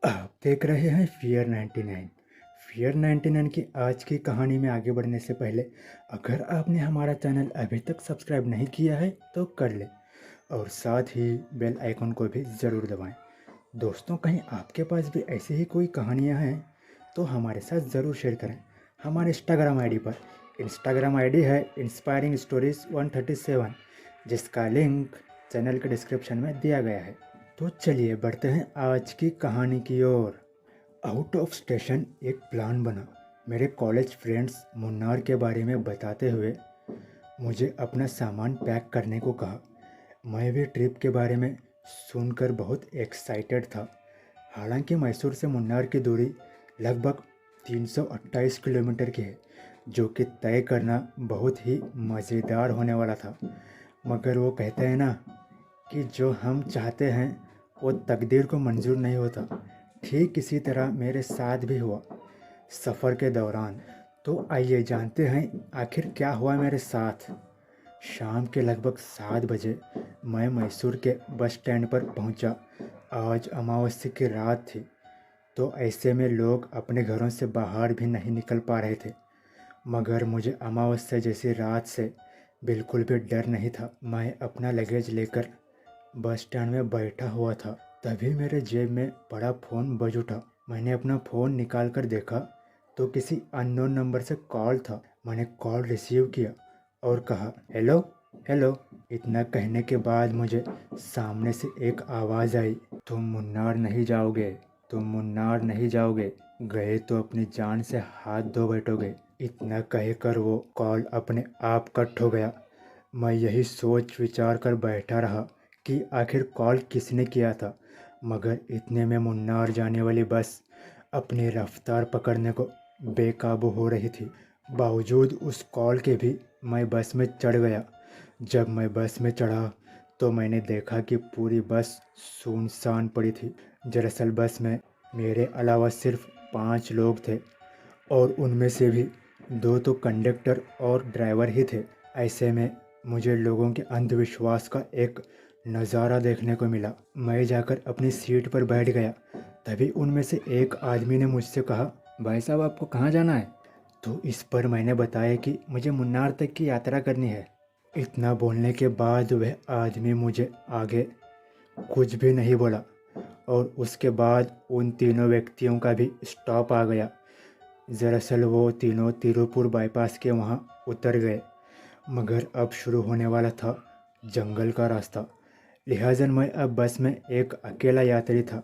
आप देख रहे हैं फियर 99। फियर 99 की आज की कहानी में आगे बढ़ने से पहले अगर आपने हमारा चैनल अभी तक सब्सक्राइब नहीं किया है तो कर ले और साथ ही बेल आइकन को भी ज़रूर दबाएं। दोस्तों, कहीं आपके पास भी ऐसी ही कोई कहानियां हैं तो हमारे साथ ज़रूर शेयर करें हमारे इंस्टाग्राम आईडी पर। इंस्टाग्राम आईडी है इंस्पायरिंग स्टोरीज 137, जिसका लिंक चैनल के डिस्क्रिप्शन में दिया गया है। तो चलिए बढ़ते हैं आज की कहानी की ओर। आउट ऑफ स्टेशन एक प्लान बना। मेरे कॉलेज फ्रेंड्स मुन्नार के बारे में बताते हुए मुझे अपना सामान पैक करने को कहा। मैं भी ट्रिप के बारे में सुनकर बहुत एक्साइटेड था। हालांकि मैसूर से मुन्नार की दूरी लगभग 328 किलोमीटर की है, जो कि तय करना बहुत ही मज़ेदार होने वाला था। मगर वो कहते हैं ना कि जो हम चाहते हैं वो तकदीर को मंजूर नहीं होता। ठीक इसी तरह मेरे साथ भी हुआ सफ़र के दौरान। तो आइए जानते हैं आखिर क्या हुआ मेरे साथ। शाम के लगभग 7 बजे मैं मैसूर के बस स्टैंड पर पहुंचा। आज अमावस्या की रात थी, तो ऐसे में लोग अपने घरों से बाहर भी नहीं निकल पा रहे थे। मगर मुझे अमावस्या जैसी रात से बिल्कुल भी डर नहीं था। मैं अपना लगेज लेकर बस स्टैंड में बैठा हुआ था, तभी मेरे जेब में पड़ा फ़ोन बज उठा। मैंने अपना फ़ोन निकाल कर देखा तो किसी अननोन नंबर से कॉल था। मैंने कॉल रिसीव किया और कहा, हेलो हेलो। इतना कहने के बाद मुझे सामने से एक आवाज़ आई, तुम मुन्नार नहीं जाओगे, तुम मुन्नार नहीं जाओगे, गए तो अपनी जान से हाथ धो बैठोगे। इतना कहकर वो कॉल अपने आप कट हो गया। मैं यही सोच विचार कर बैठा रहा कि आखिर कॉल किसने किया था। मगर इतने में मुन्नार जाने वाली बस अपनी रफ्तार पकड़ने को बेकाबू हो रही थी। बावजूद उस कॉल के भी मैं बस में चढ़ गया। जब मैं बस में चढ़ा तो मैंने देखा कि पूरी बस सुनसान पड़ी थी। दरअसल बस में मेरे अलावा सिर्फ 5 लोग थे और उनमें से भी 2 तो कंडक्टर और ड्राइवर ही थे। ऐसे में मुझे लोगों के अंधविश्वास का एक नज़ारा देखने को मिला। मैं जाकर अपनी सीट पर बैठ गया। तभी उनमें से एक आदमी ने मुझसे कहा, भाई साहब आपको कहाँ जाना है? तो इस पर मैंने बताया कि मुझे मुन्नार तक की यात्रा करनी है। इतना बोलने के बाद वह आदमी मुझे आगे कुछ भी नहीं बोला और उसके बाद उन तीनों व्यक्तियों का भी स्टॉप आ गया। दरअसल वो तीनों तिरुपुर बाईपास के वहाँ उतर गए। मगर अब शुरू होने वाला था जंगल का रास्ता। लिहाजन मैं अब बस में एक अकेला यात्री था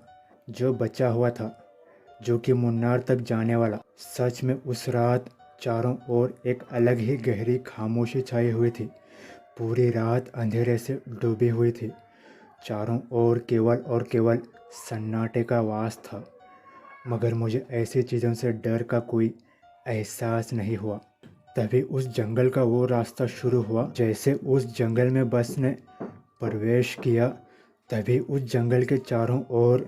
जो बचा हुआ था, जो कि मुन्नार तक जाने वाला। सच में उस रात चारों ओर एक अलग ही गहरी खामोशी छाई हुई थी। पूरी रात अंधेरे से डूबी हुई थी। चारों ओर केवल और केवल सन्नाटे का वास था। मगर मुझे ऐसी चीज़ों से डर का कोई एहसास नहीं हुआ। तभी उस जंगल का वो रास्ता शुरू हुआ। जैसे उस जंगल में बस ने प्रवेश किया, तभी उस जंगल के चारों ओर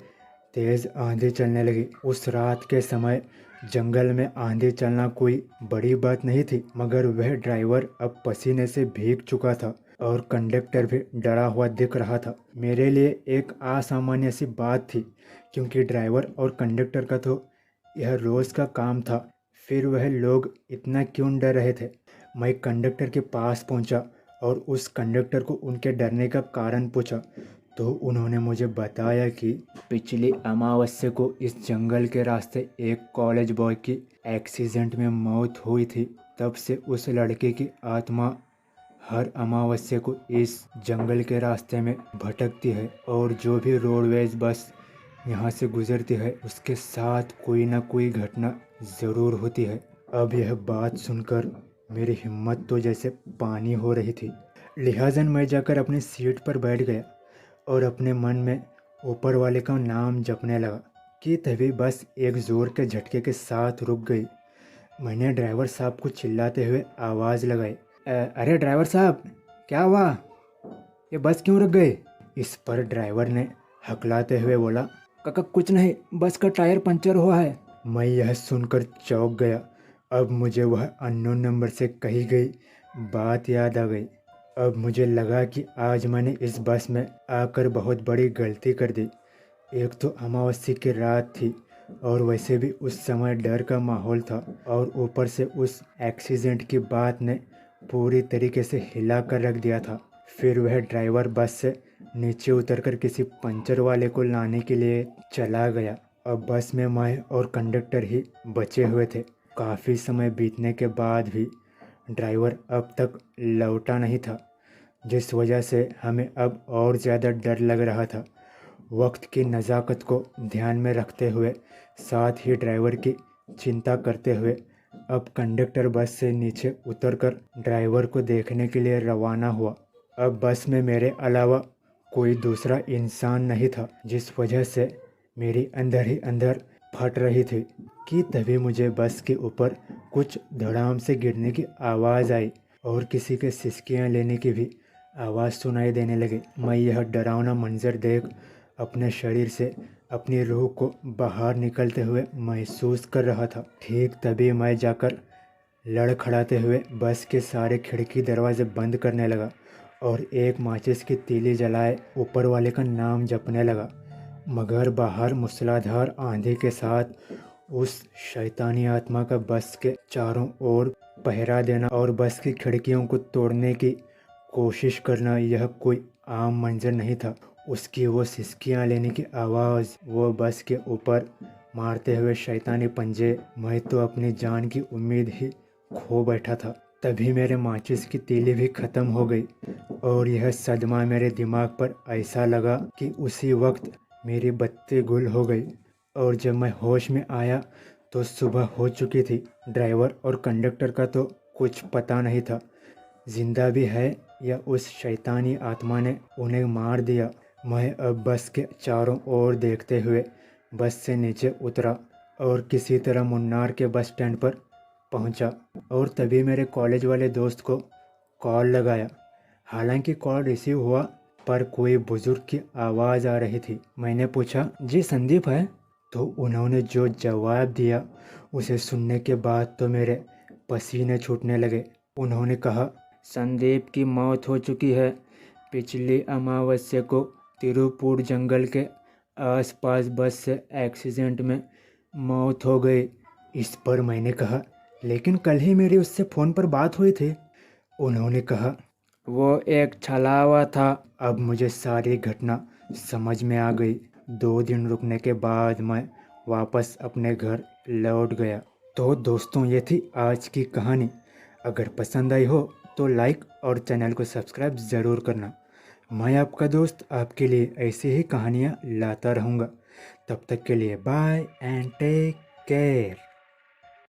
तेज़ आंधी चलने लगी। उस रात के समय जंगल में आंधी चलना कोई बड़ी बात नहीं थी, मगर वह ड्राइवर अब पसीने से भीग चुका था और कंडक्टर भी डरा हुआ दिख रहा था। मेरे लिए एक असामान्य सी बात थी, क्योंकि ड्राइवर और कंडक्टर का तो यह रोज़ का काम था। फिर वह लोग इतना क्यों डर रहे थे? मैं कंडक्टर के पास पहुंचा और उस कंडक्टर को उनके डरने का कारण पूछा, तो उन्होंने मुझे बताया कि पिछली अमावस्या को इस जंगल के रास्ते एक कॉलेज बॉय की एक्सीडेंट में मौत हुई थी। तब से उस लड़के की आत्मा हर अमावस्या को इस जंगल के रास्ते में भटकती है और जो भी रोडवेज बस यहाँ से गुजरती है उसके साथ कोई ना कोई घटना ज़रूर होती है। अब यह बात सुनकर मेरी हिम्मत तो जैसे पानी हो रही थी। लिहाजन मैं जाकर अपनी सीट पर बैठ गया और अपने मन में ऊपर वाले का नाम जपने लगा कि तभी बस एक ज़ोर के झटके के साथ रुक गई। मैंने ड्राइवर साहब को चिल्लाते हुए आवाज़ लगाई, अरे ड्राइवर साहब, क्या हुआ? ये बस क्यों रुक गई?" इस पर ड्राइवर ने हकलाते हुए बोला, काका कुछ नहीं, बस का टायर पंचर हुआ है। मैं यह सुनकर चौंक गया। अब मुझे वह अननोन नंबर से कही गई बात याद आ गई। अब मुझे लगा कि आज मैंने इस बस में आकर बहुत बड़ी गलती कर दी। एक तो अमावस्या की रात थी और वैसे भी उस समय डर का माहौल था, और ऊपर से उस एक्सीडेंट की बात ने पूरी तरीके से हिला कर रख दिया था। फिर वह ड्राइवर बस से नीचे उतरकर किसी पंचर वाले को लाने के लिए चला गया। अब बस में मैं और कंडक्टर ही बचे हुए थे। काफ़ी समय बीतने के बाद भी ड्राइवर अब तक लौटा नहीं था, जिस वजह से हमें अब और ज़्यादा डर लग रहा था। वक्त की नज़ाकत को ध्यान में रखते हुए, साथ ही ड्राइवर की चिंता करते हुए, अब कंडक्टर बस से नीचे उतरकर ड्राइवर को देखने के लिए रवाना हुआ। अब बस में मेरे अलावा कोई दूसरा इंसान नहीं था, जिस वजह से मेरी अंदर ही अंदर फट रही थी कि तभी मुझे बस के ऊपर कुछ धड़ाम से गिरने की आवाज़ आई और किसी के सिसकियाँ लेने की भी आवाज़ सुनाई देने लगी। मैं यह डरावना मंजर देख अपने शरीर से अपनी रूह को बाहर निकलते हुए महसूस कर रहा था। ठीक तभी मैं जाकर लड़खड़ाते हुए बस के सारे खिड़की दरवाजे बंद करने लगा और एक माचिस की तीली जलाए ऊपर वाले का नाम जपने लगा। मगर बाहर मूसलाधार आंधी के साथ उस शैतानी आत्मा का बस के चारों ओर पहरा देना और बस की खिड़कियों को तोड़ने की कोशिश करना, यह कोई आम मंजर नहीं था। उसकी वो सिसकियाँ लेने की आवाज़, वो बस के ऊपर मारते हुए शैतानी पंजे, मैं तो अपनी जान की उम्मीद ही खो बैठा था। तभी मेरे माचिस की तीली भी ख़त्म हो गई और यह सदमा मेरे दिमाग पर ऐसा लगा कि उसी वक्त मेरी बत्ती गुल हो गई। और जब मैं होश में आया तो सुबह हो चुकी थी। ड्राइवर और कंडक्टर का तो कुछ पता नहीं था, जिंदा भी है या उस शैतानी आत्मा ने उन्हें मार दिया। मैं अब बस के चारों ओर देखते हुए बस से नीचे उतरा और किसी तरह मुन्नार के बस स्टैंड पर पहुंचा। और तभी मेरे कॉलेज वाले दोस्त को कॉल लगाया। हालांकि कॉल रिसीव हुआ पर कोई बुजुर्ग की आवाज़ आ रही थी। मैंने पूछा, जी संदीप है? तो उन्होंने जो जवाब दिया उसे सुनने के बाद तो मेरे पसीने छूटने लगे। उन्होंने कहा, संदीप की मौत हो चुकी है। पिछली अमावस्या को तिरुपुर जंगल के आसपास बस से एक्सीडेंट में मौत हो गई। इस पर मैंने कहा, लेकिन कल ही मेरी उससे फ़ोन पर बात हुई थी। उन्होंने कहा, वो एक छलावा था। अब मुझे सारी घटना समझ में आ गई। 2 दिन रुकने के बाद मैं वापस अपने घर लौट गया। तो दोस्तों, ये थी आज की कहानी। अगर पसंद आई हो तो लाइक और चैनल को सब्सक्राइब ज़रूर करना। मैं आपका दोस्त आपके लिए ऐसी ही कहानियाँ लाता रहूँगा। तब तक के लिए बाय एंड टेक केयर।